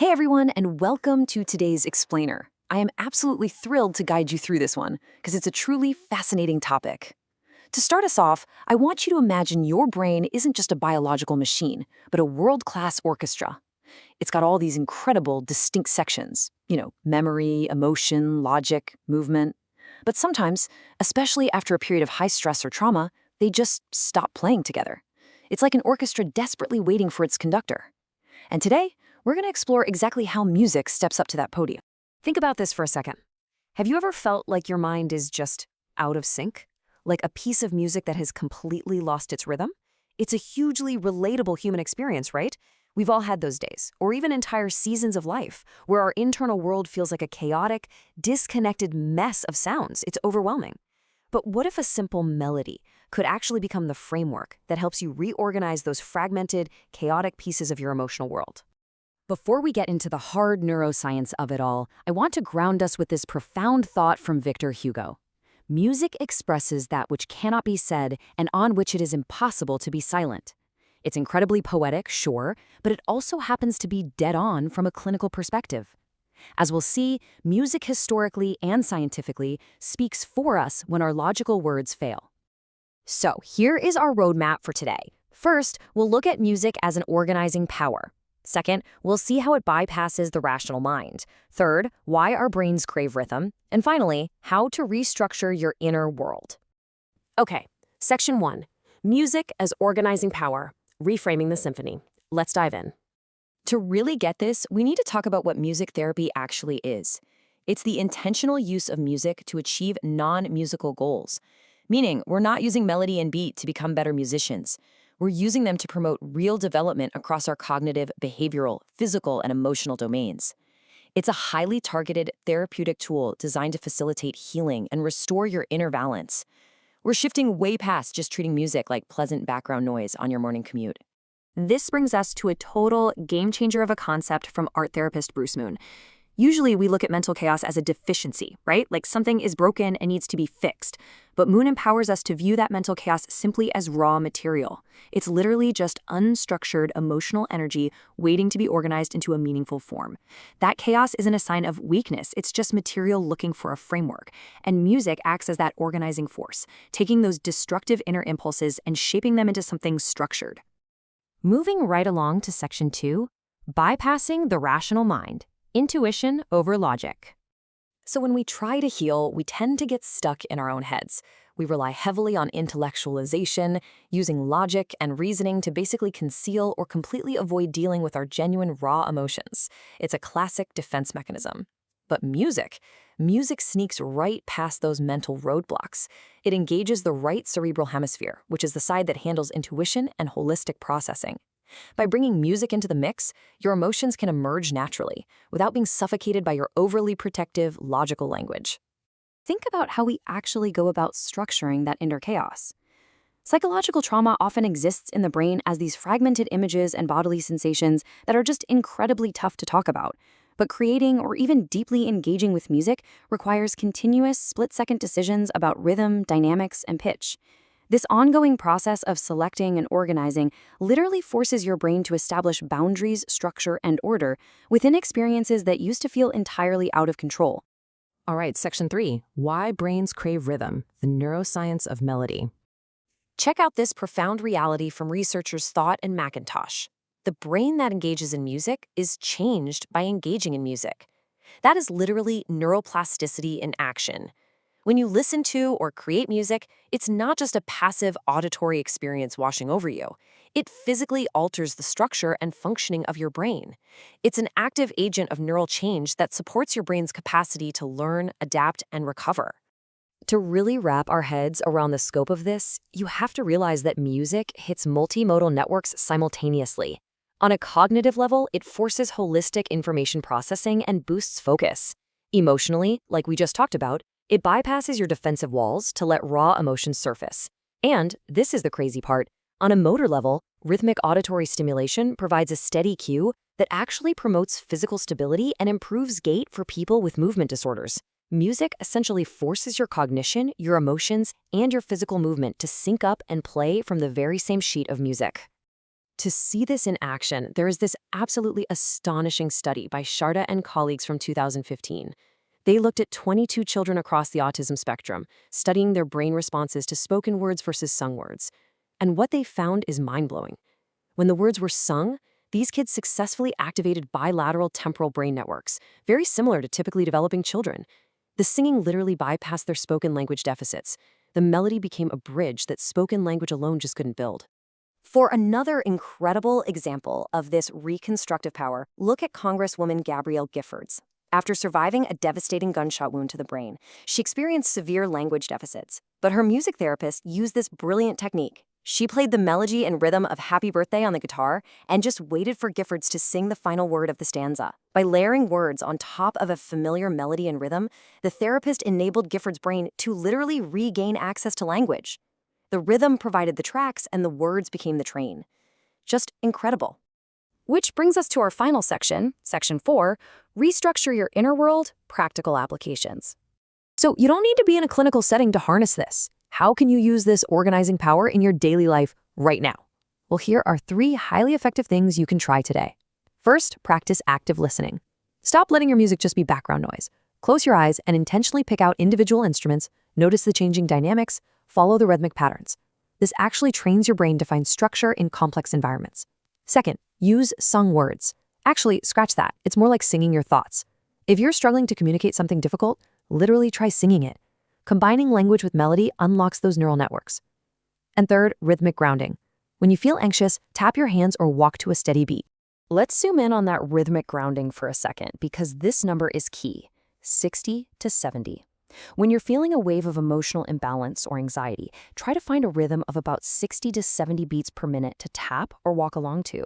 Hey everyone, and welcome to today's Explainer. I am absolutely thrilled to guide you through this one, because it's a truly fascinating topic. To start us off, I want you to imagine your brain isn't just a biological machine, but a world-class orchestra. It's got all these incredible, distinct sections, memory, emotion, logic, movement. But sometimes, especially after a period of high stress or trauma, they just stop playing together. It's like an orchestra desperately waiting for its conductor. And today, we're going to explore exactly how music steps up to that podium. Think about this for a second. Have you ever felt like your mind is just out of sync? Like a piece of music that has completely lost its rhythm? It's a hugely relatable human experience, right? We've all had those days, or even entire seasons of life, where our internal world feels like a chaotic, disconnected mess of sounds. It's overwhelming. But what if a simple melody could actually become the framework that helps you reorganize those fragmented, chaotic pieces of your emotional world? Before we get into the hard neuroscience of it all, I want to ground us with this profound thought from Victor Hugo. Music expresses that which cannot be said and on which it is impossible to be silent. It's incredibly poetic, sure, but it also happens to be dead on from a clinical perspective. As we'll see, music historically and scientifically speaks for us when our logical words fail. So here is our roadmap for today. First, we'll look at music as an organizing power. Second, we'll see how it bypasses the rational mind. Third, why our brains crave rhythm. And finally, how to restructure your inner world. Okay, Section 1. Music as organizing power, reframing the symphony. Let's dive in. To really get this, we need to talk about what music therapy actually is. It's the intentional use of music to achieve non-musical goals. Meaning, we're not using melody and beat to become better musicians. We're using them to promote real development across our cognitive, behavioral, physical, and emotional domains. It's a highly targeted therapeutic tool designed to facilitate healing and restore your inner balance. We're shifting way past just treating music like pleasant background noise on your morning commute. This brings us to a total game changer of a concept from art therapist Bruce Moon. Usually we look at mental chaos as a deficiency, right? Like something is broken and needs to be fixed. But Moon empowers us to view that mental chaos simply as raw material. It's literally just unstructured emotional energy waiting to be organized into a meaningful form. That chaos isn't a sign of weakness, it's just material looking for a framework. And music acts as that organizing force, taking those destructive inner impulses and shaping them into something structured. Moving right along to Section 2, bypassing the rational mind. Intuition over logic. So when we try to heal, we tend to get stuck in our own heads. We rely heavily on intellectualization, using logic and reasoning to basically conceal or completely avoid dealing with our genuine raw emotions. It's a classic defense mechanism. But music sneaks right past those mental roadblocks. It engages the right cerebral hemisphere, which is the side that handles intuition and holistic processing. By bringing music into the mix, your emotions can emerge naturally, without being suffocated by your overly protective, logical language. Think about how we actually go about structuring that inner chaos. Psychological trauma often exists in the brain as these fragmented images and bodily sensations that are just incredibly tough to talk about. But creating or even deeply engaging with music requires continuous split-second decisions about rhythm, dynamics, and pitch. This ongoing process of selecting and organizing literally forces your brain to establish boundaries, structure, and order within experiences that used to feel entirely out of control. All right, Section 3, Why Brains Crave Rhythm, the Neuroscience of Melody. Check out this profound reality from researchers Thought and McIntosh. The brain that engages in music is changed by engaging in music. That is literally neuroplasticity in action. When you listen to or create music, it's not just a passive auditory experience washing over you. It physically alters the structure and functioning of your brain. It's an active agent of neural change that supports your brain's capacity to learn, adapt, and recover. To really wrap our heads around the scope of this, you have to realize that music hits multimodal networks simultaneously. On a cognitive level, it forces holistic information processing and boosts focus. Emotionally, like we just talked about, it bypasses your defensive walls to let raw emotions surface. And, this is the crazy part, on a motor level, rhythmic auditory stimulation provides a steady cue that actually promotes physical stability and improves gait for people with movement disorders. Music essentially forces your cognition, your emotions, and your physical movement to sync up and play from the very same sheet of music. To see this in action, there is this absolutely astonishing study by Sharda and colleagues from 2015. They looked at 22 children across the autism spectrum, studying their brain responses to spoken words versus sung words. And what they found is mind-blowing. When the words were sung, these kids successfully activated bilateral temporal brain networks, very similar to typically developing children. The singing literally bypassed their spoken language deficits. The melody became a bridge that spoken language alone just couldn't build. For another incredible example of this reconstructive power, look at Congresswoman Gabrielle Giffords. After surviving a devastating gunshot wound to the brain, she experienced severe language deficits. But her music therapist used this brilliant technique. She played the melody and rhythm of Happy Birthday on the guitar and just waited for Giffords to sing the final word of the stanza. By layering words on top of a familiar melody and rhythm, the therapist enabled Giffords' brain to literally regain access to language. The rhythm provided the tracks and the words became the train. Just incredible. Which brings us to our final section, Section 4, Restructure Your Inner World, Practical Applications. So you don't need to be in a clinical setting to harness this. How can you use this organizing power in your daily life right now? Well, here are 3 highly effective things you can try today. First, practice active listening. Stop letting your music just be background noise. Close your eyes and intentionally pick out individual instruments, notice the changing dynamics, follow the rhythmic patterns. This actually trains your brain to find structure in complex environments. Second, use sung words. Actually, scratch that. It's more like singing your thoughts. If you're struggling to communicate something difficult, literally try singing it. Combining language with melody unlocks those neural networks. And third, rhythmic grounding. When you feel anxious, tap your hands or walk to a steady beat. Let's zoom in on that rhythmic grounding for a second because this number is key, 60 to 70. When you're feeling a wave of emotional imbalance or anxiety, try to find a rhythm of about 60 to 70 beats per minute to tap or walk along to.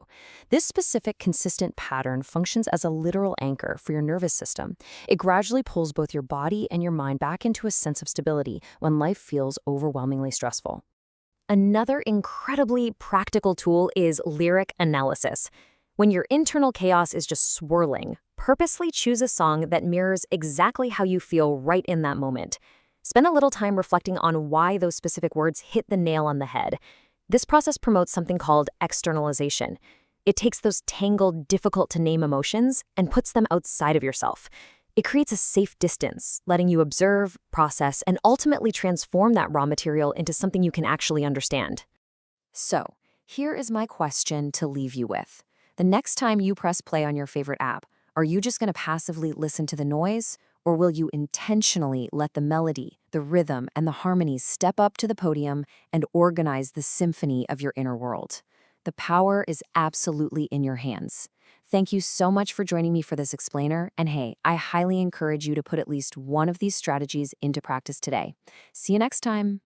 This specific, consistent pattern functions as a literal anchor for your nervous system. It gradually pulls both your body and your mind back into a sense of stability when life feels overwhelmingly stressful. Another incredibly practical tool is lyric analysis. When your internal chaos is just swirling, purposely choose a song that mirrors exactly how you feel right in that moment. Spend a little time reflecting on why those specific words hit the nail on the head. This process promotes something called externalization. It takes those tangled, difficult-to-name emotions and puts them outside of yourself. It creates a safe distance, letting you observe, process, and ultimately transform that raw material into something you can actually understand. So, here is my question to leave you with. The next time you press play on your favorite app, are you just going to passively listen to the noise, or will you intentionally let the melody, the rhythm, and the harmonies step up to the podium and organize the symphony of your inner world? The power is absolutely in your hands. Thank you so much for joining me for this explainer, and hey, I highly encourage you to put at least one of these strategies into practice today. See you next time.